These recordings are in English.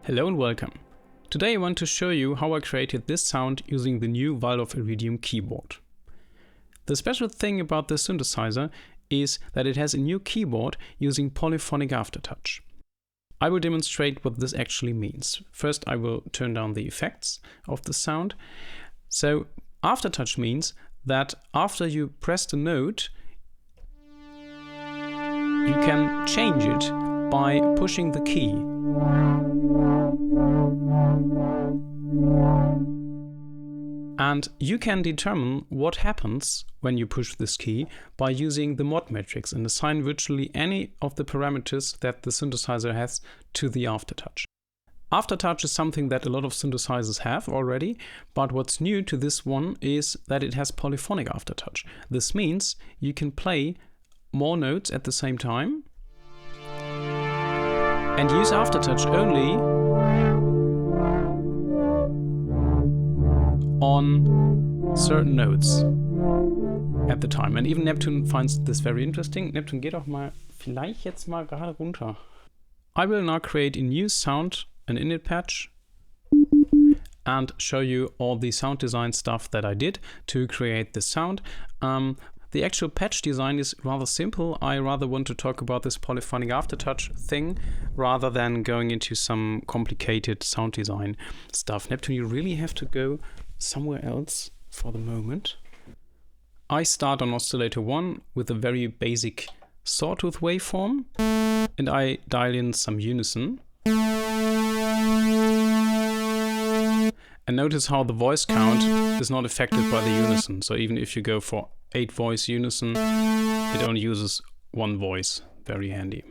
Hello and welcome. Today I want to show you how I created this sound using the new Waldorf Iridium keyboard. The special thing about this synthesizer is that it has a new keyboard using polyphonic aftertouch. I will demonstrate what this actually means. First I will turn down the effects of the sound. So aftertouch means that after you press the note, you can change it by pushing the key. And you can determine what happens when you push this key by using the mod matrix and assign virtually any of the parameters that the synthesizer has to the aftertouch. Aftertouch is something that a lot of synthesizers have already, but what's new to this one is that it has polyphonic aftertouch. This means you can play more notes at the same time and use aftertouch only on certain notes at the time. And even Neptune finds this very interesting. Neptune, geh doch mal vielleicht jetzt mal gerade runter. I will now create a new sound, an init patch, and show you all the sound design stuff that I did to create this sound. The actual patch design is rather simple. I rather want to talk about this polyphonic aftertouch thing rather than going into some complicated sound design stuff. Neptune, you really have to go somewhere else for the moment. I start on oscillator 1 with a very basic sawtooth waveform, and I dial in some unison. And notice how the voice count is not affected by the unison. So even if you go for 8 voice unison, it only uses 1 voice. Very handy.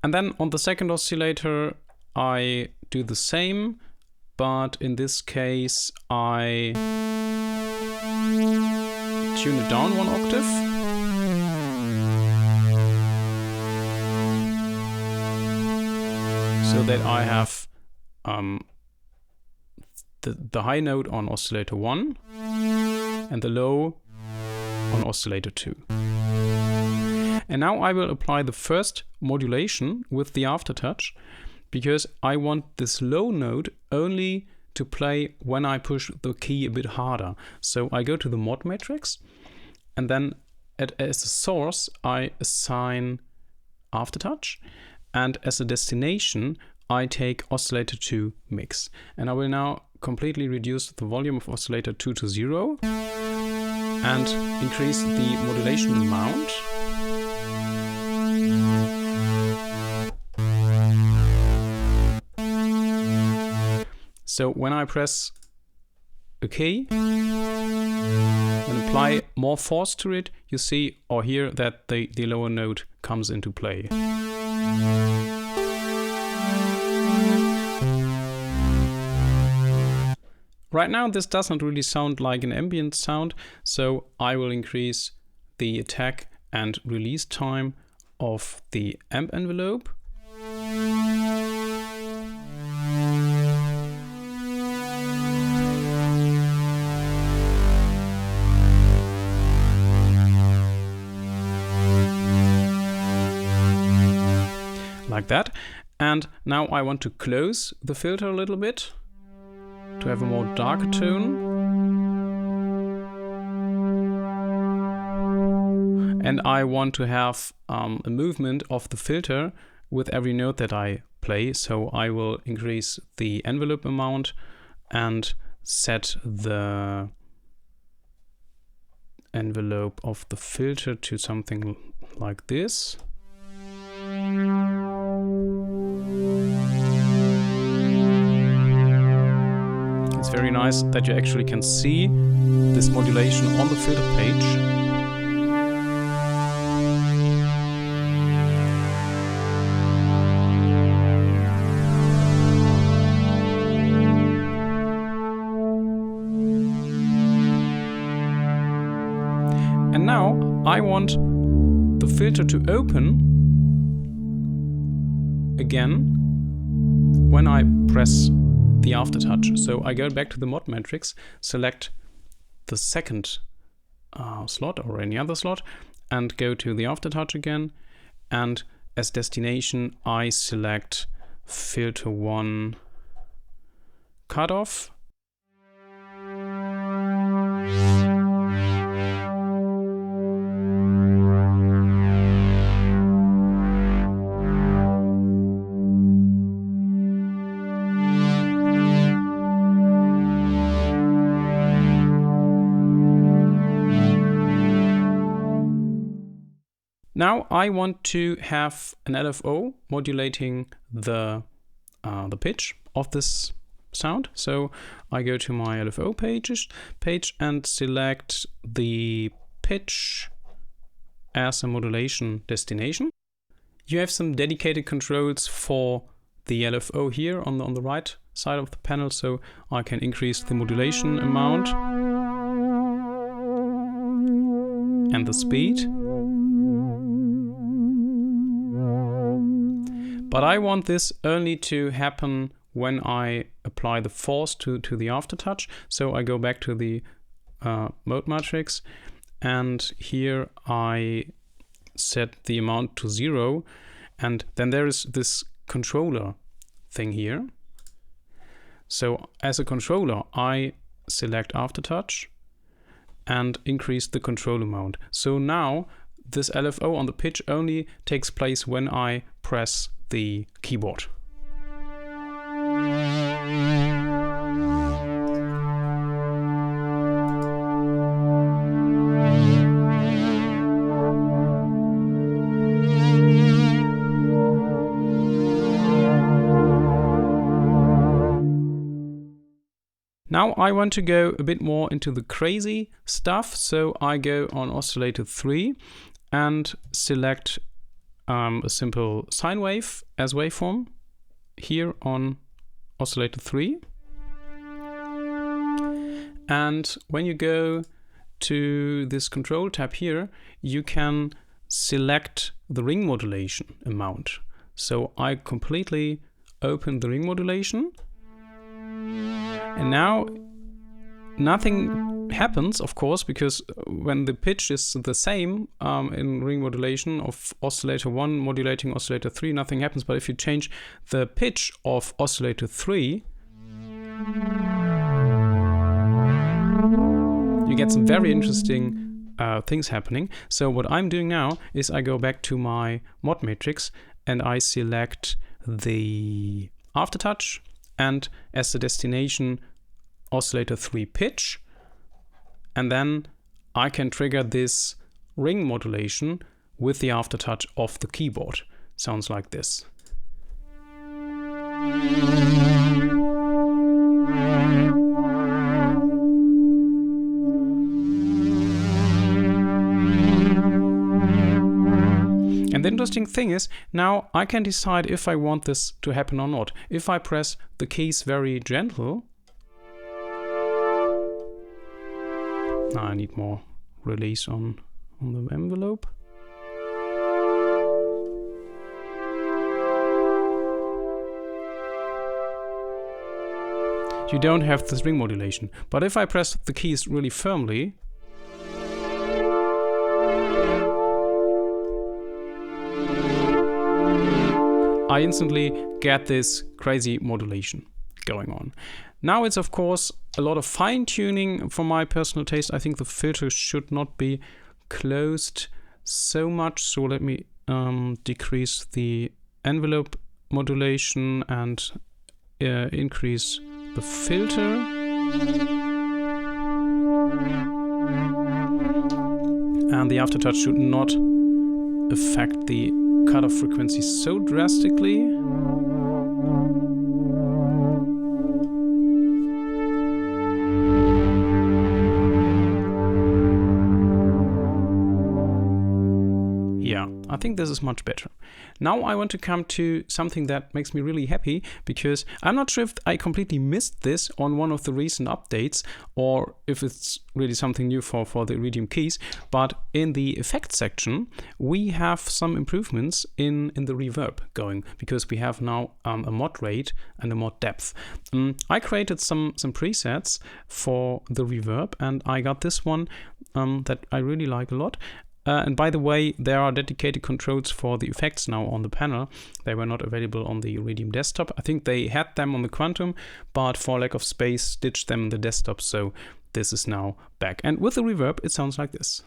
And then on the second oscillator, I do the same, but in this case, I tune it down 1 octave. So that I have the high note on oscillator 1 and the low on oscillator 2. And now I will apply the first modulation with the aftertouch, because I want this low note only to play when I push the key a bit harder. So I go to the mod matrix, and then as a source I assign aftertouch, and as a destination I take oscillator 2 mix. And I will now completely reduce the volume of oscillator 2 to 0 and increase the modulation amount. So when I press OK and apply more force to it, you see or hear that the lower note comes into play. Right now this doesn't really sound like an ambient sound, so I will increase the attack and release time of the amp envelope. Like that. And now I want to close the filter a little bit to have a more darker tone. And I want to have a movement of the filter with every note that I play. So I will increase the envelope amount and set the envelope of the filter to something like this. It's very nice that you actually can see this modulation on the filter page. And now I want the filter to open again when I press the aftertouch. So I go back to the mod matrix, select the second slot or any other slot, and go to the aftertouch again, and as destination I select filter 1 cutoff. Now I want to have an LFO modulating the pitch of this sound. So I go to my LFO page and select the pitch as a modulation destination. You have some dedicated controls for the LFO here on the right side of the panel, so I can increase the modulation amount and the speed. But I want this only to happen when I apply the force to the aftertouch. So I go back to the mode matrix, and here I set the amount to 0. And then there is this controller thing here. So as a controller, I select aftertouch and increase the control amount. So now this LFO on the pitch only takes place when I press the keyboard. Now I want to go a bit more into the crazy stuff, so I go on oscillator 3 and select a simple sine wave as waveform here on oscillator 3. And when you go to this control tab here, you can select the ring modulation amount. So I completely open the ring modulation, and now nothing happens, of course, because when the pitch is the same in ring modulation of oscillator 1 modulating oscillator 3, nothing happens. But if you change the pitch of oscillator 3, you get some very interesting things happening. So what I'm doing now is I go back to my mod matrix and I select the aftertouch and as the destination oscillator 3 pitch, and then I can trigger this ring modulation with the aftertouch of the keyboard. Sounds like this. And the interesting thing is, now I can decide if I want this to happen or not. If I press the keys very gentle, I need more release on the envelope. You don't have this ring modulation. But if I press the keys really firmly, I instantly get this crazy modulation going on. Now it's of course a lot of fine tuning for my personal taste. I think the filter should not be closed so much. So let me decrease the envelope modulation and increase the filter. And the aftertouch should not affect the cutoff frequency so drastically. Yeah, I think this is much better. Now I want to come to something that makes me really happy, because I'm not sure if I completely missed this on one of the recent updates or if it's really something new for the Iridium keys, but in the effects section we have some improvements in the reverb going, because we have now a mod rate and a mod depth. I created some presets for the reverb, and I got this one that I really like a lot. And by the way, there are dedicated controls for the effects now on the panel. They were not available on the Iridium desktop. I think they had them on the Quantum, but for lack of space, ditched them in the desktop. So this is now back. And with the reverb, it sounds like this.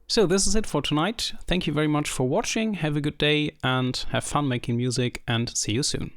So this is it for tonight. Thank you very much for watching. Have a good day and have fun making music, and see you soon.